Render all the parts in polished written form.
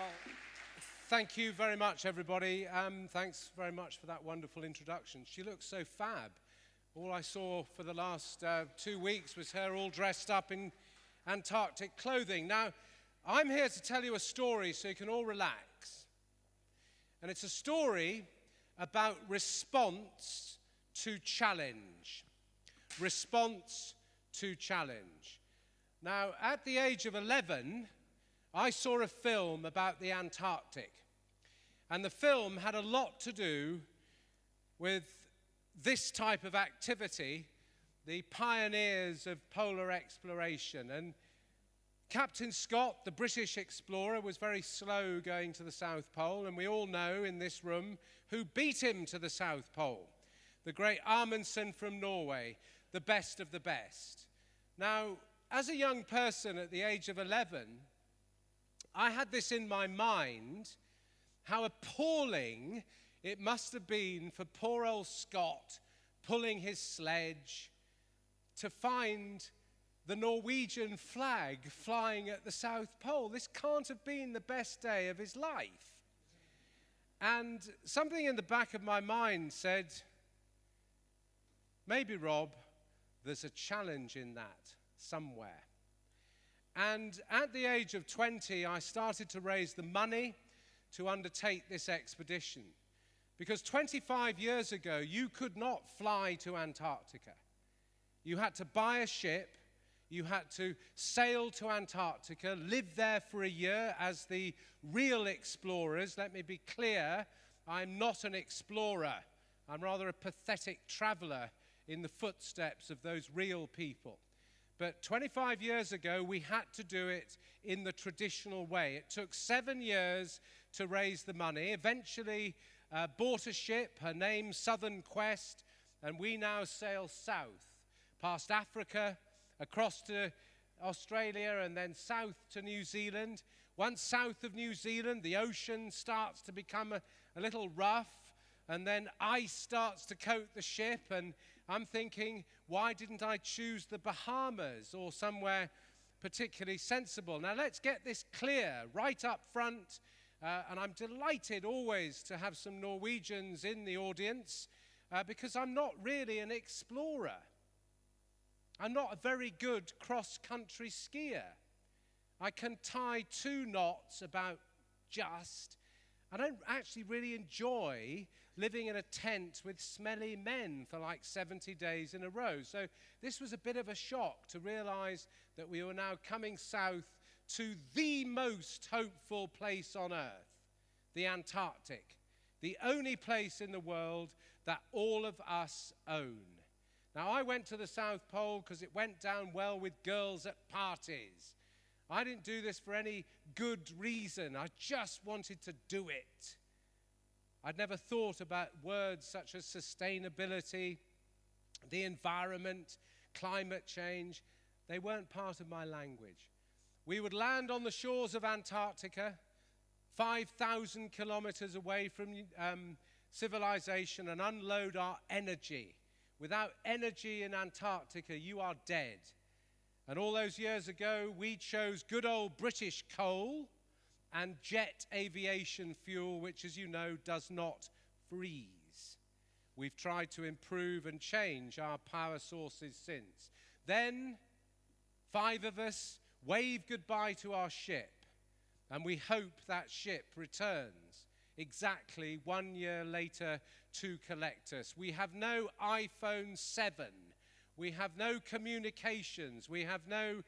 Well, thank you very much, everybody. Thanks very much for that wonderful introduction. She looks so fab. All I saw for the last 2 weeks was her all dressed up in Antarctic clothing. Now, I'm here to tell you a story so you can all relax. And it's a story about response to challenge. Response to challenge. Now, at the age of 11, I saw a film about the Antarctic. And the film had a lot to do with this type of activity, the pioneers of polar exploration. And Captain Scott, the British explorer, was very slow going to the South Pole, and we all know in this room who beat him to the South Pole. The great Amundsen from Norway, the best of the best. Now, as a young person at the age of 11, I had this in my mind, how appalling it must have been for poor old Scott pulling his sledge to find the Norwegian flag flying at the South Pole. This can't have been the best day of his life. And something in the back of my mind said, maybe, Rob, there's a challenge in that somewhere. And at the age of 20, I started to raise the money to undertake this expedition. Because 25 years ago, you could not fly to Antarctica. You had to buy a ship, you had to sail to Antarctica, live there for a year as the real explorers. Let me be clear, I'm not an explorer. I'm rather a pathetic traveler in the footsteps of those real people. But 25 years ago, we had to do it in the traditional way. It took 7 years to raise the money. Eventually, bought a ship, her name's Southern Quest, and we now sail south, past Africa, across to Australia, and then south to New Zealand. Once south of New Zealand, the ocean starts to become a little rough, and then ice starts to coat the ship, and I'm thinking, why didn't I choose the Bahamas or somewhere particularly sensible? Now, let's get this clear right up front, and I'm delighted always to have some Norwegians in the audience, because I'm not really an explorer. I'm not a very good cross-country skier. I can tie 2 knots about just. I don't actually really enjoy living in a tent with smelly men for like 70 days in a row. So this was a bit of a shock to realize that we were now coming south to the most hopeful place on Earth, the Antarctic, the only place in the world that all of us own. Now, I went to the South Pole because it went down well with girls at parties. I didn't do this for any good reason. I just wanted to do it. I'd never thought about words such as sustainability, the environment, climate change. They weren't part of my language. We would land on the shores of Antarctica, 5,000 kilometers away from civilization, and unload our energy. Without energy in Antarctica, you are dead. And all those years ago, we chose good old British coal and jet aviation fuel, which, as you know, does not freeze. We've tried to improve and change our power sources since. Then, 5 of us wave goodbye to our ship, and we hope that ship returns exactly 1 year later to collect us. We have no iPhone 7. We have no communications. We have no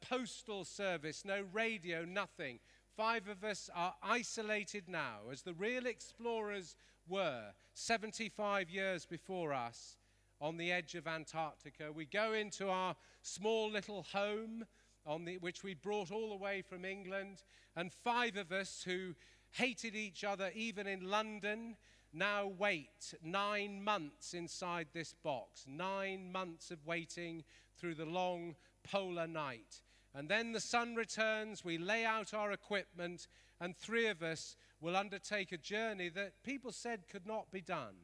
postal service, no radio, nothing. 5 of us are isolated now, as the real explorers were 75 years before us on the edge of Antarctica. We go into our small little home, which we brought all the way from England, and 5 of us who hated each other even in London now wait 9 months inside this box. 9 months of waiting through the long polar night. And then the sun returns, we lay out our equipment, and 3 of us will undertake a journey that people said could not be done.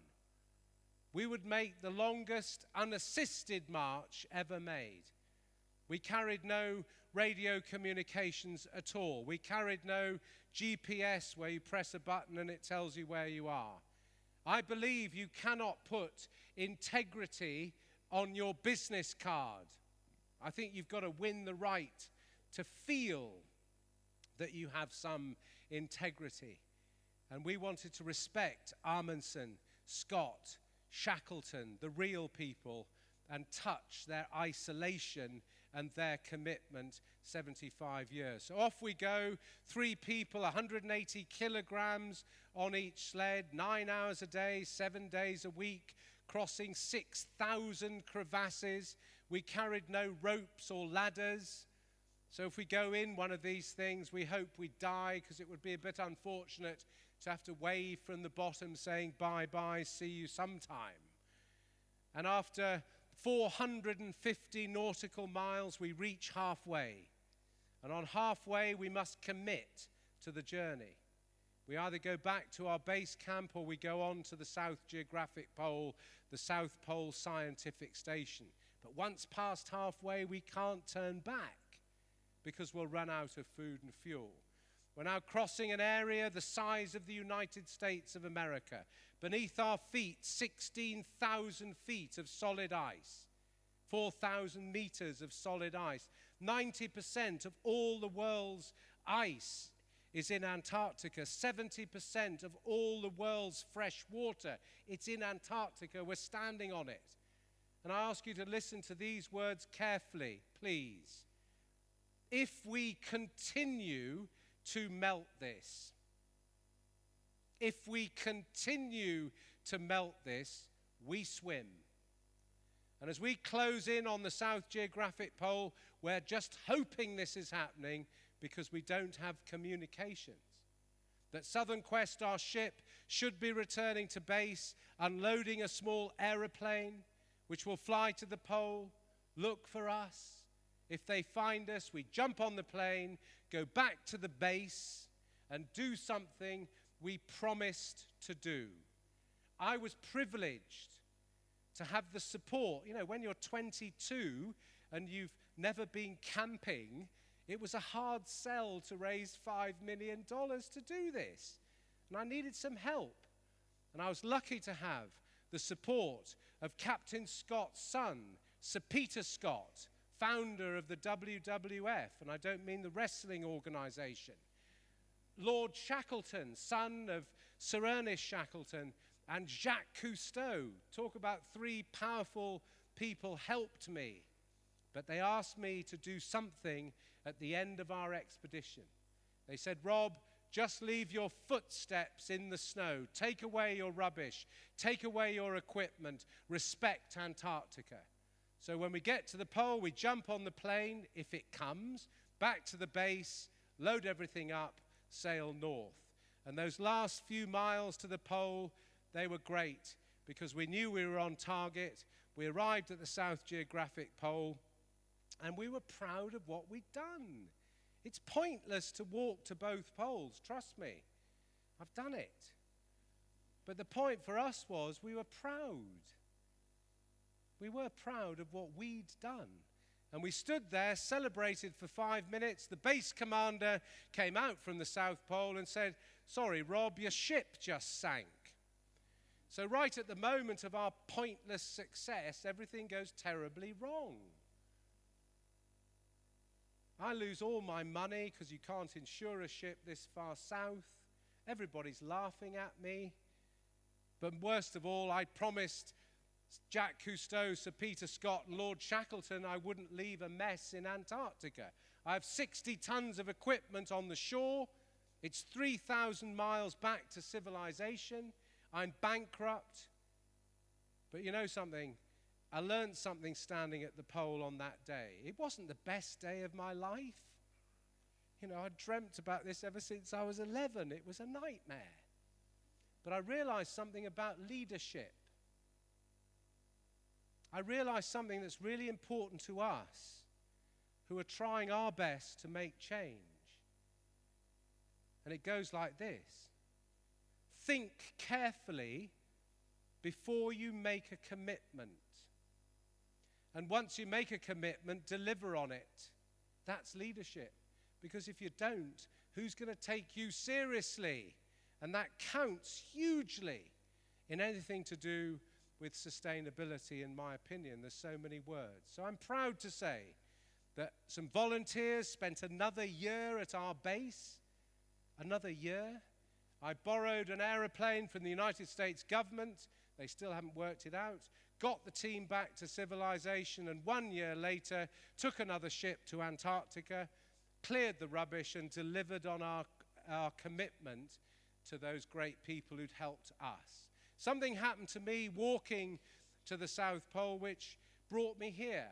We would make the longest unassisted march ever made. We carried no radio communications at all. We carried no GPS where you press a button and it tells you where you are. I believe you cannot put integrity on your business card. I think you've got to win the right to feel that you have some integrity. And we wanted to respect Amundsen, Scott, Shackleton, the real people, and touch their isolation and their commitment 75 years. So off we go, 3 people, 180 kilograms on each sled, 9 hours a day, 7 days a week, crossing 6,000 crevasses. We carried no ropes or ladders. So if we go in one of these things, we hope we die, because it would be a bit unfortunate to have to wave from the bottom saying bye-bye, see you sometime. And after 450 nautical miles, we reach halfway. And on halfway, we must commit to the journey. We either go back to our base camp or we go on to the South Geographic Pole, the South Pole Scientific Station. But once past halfway, we can't turn back because we'll run out of food and fuel. We're now crossing an area the size of the United States of America. Beneath our feet, 16,000 feet of solid ice, 4,000 meters of solid ice. 90% of all the world's ice is in Antarctica. 70% of all the world's fresh water, it's in Antarctica. We're standing on it. And I ask you to listen to these words carefully, please. If we continue to melt this, if we continue to melt this, we swim. And as we close in on the South Geographic Pole, we're just hoping this is happening because we don't have communications. That Southern Quest, our ship, should be returning to base, unloading a small aeroplane, which will fly to the pole, look for us. If they find us, we jump on the plane, go back to the base, and do something we promised to do. I was privileged to have the support. You know, when you're 22 and you've never been camping, it was a hard sell to raise $5 million to do this. And I needed some help. And I was lucky to have the support of Captain Scott's son, Sir Peter Scott, founder of the WWF, and I don't mean the wrestling organization. Lord Shackleton, son of Sir Ernest Shackleton, and Jacques Cousteau. Talk about 3 powerful people helped me. But they asked me to do something at the end of our expedition. They said, Rob, just leave your footsteps in the snow. Take away your rubbish. Take away your equipment. Respect Antarctica. So when we get to the pole, we jump on the plane, if it comes, back to the base, load everything up, sail north. And those last few miles to the pole, they were great because we knew we were on target. We arrived at the South Geographic Pole, and we were proud of what we'd done. It's pointless to walk to both poles, trust me. I've done it. But the point for us was we were proud. We were proud of what we'd done. And we stood there, celebrated for 5 minutes. The base commander came out from the South Pole and said, sorry, Rob, your ship just sank. So right at the moment of our pointless success, everything goes terribly wrong. I lose all my money because you can't insure a ship this far south. Everybody's laughing at me. But worst of all, I promised Jacques Cousteau, Sir Peter Scott, and Lord Shackleton I wouldn't leave a mess in Antarctica. I have 60 tons of equipment on the shore. It's 3,000 miles back to civilization. I'm bankrupt. But you know something? I learned something standing at the pole on that day. It wasn't the best day of my life. You know, I dreamt about this ever since I was 11. It was a nightmare. But I realized something about leadership. I realized something that's really important to us who are trying our best to make change. And it goes like this. Think carefully before you make a commitment. And once you make a commitment, deliver on it. That's leadership. Because if you don't, who's going to take you seriously? And that counts hugely in anything to do with sustainability, in my opinion. There's so many words. So I'm proud to say that some volunteers spent another year at our base. Another year. I borrowed an aeroplane from the United States government. They still haven't worked it out. Got the team back to civilization, and 1 year later took another ship to Antarctica, cleared the rubbish, and delivered on our commitment to those great people who'd helped us. Something happened to me walking to the South Pole which brought me here.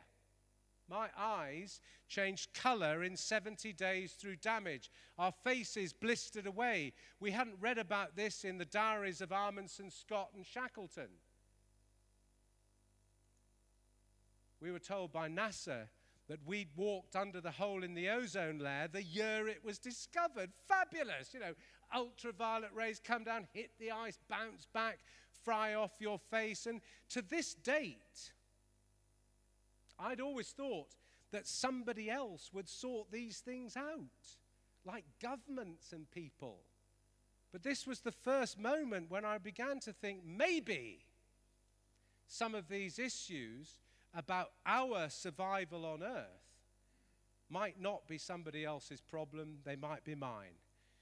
My eyes changed color in 70 days through damage. Our faces blistered away. We hadn't read about this in the diaries of Amundsen, Scott, and Shackleton. We were told by NASA that we'd walked under the hole in the ozone layer the year it was discovered. Fabulous! You know, ultraviolet rays come down, hit the ice, bounce back, fry off your face. And to this date, I'd always thought that somebody else would sort these things out, like governments and people. But this was the first moment when I began to think maybe some of these issues about our survival on Earth might not be somebody else's problem, they might be mine.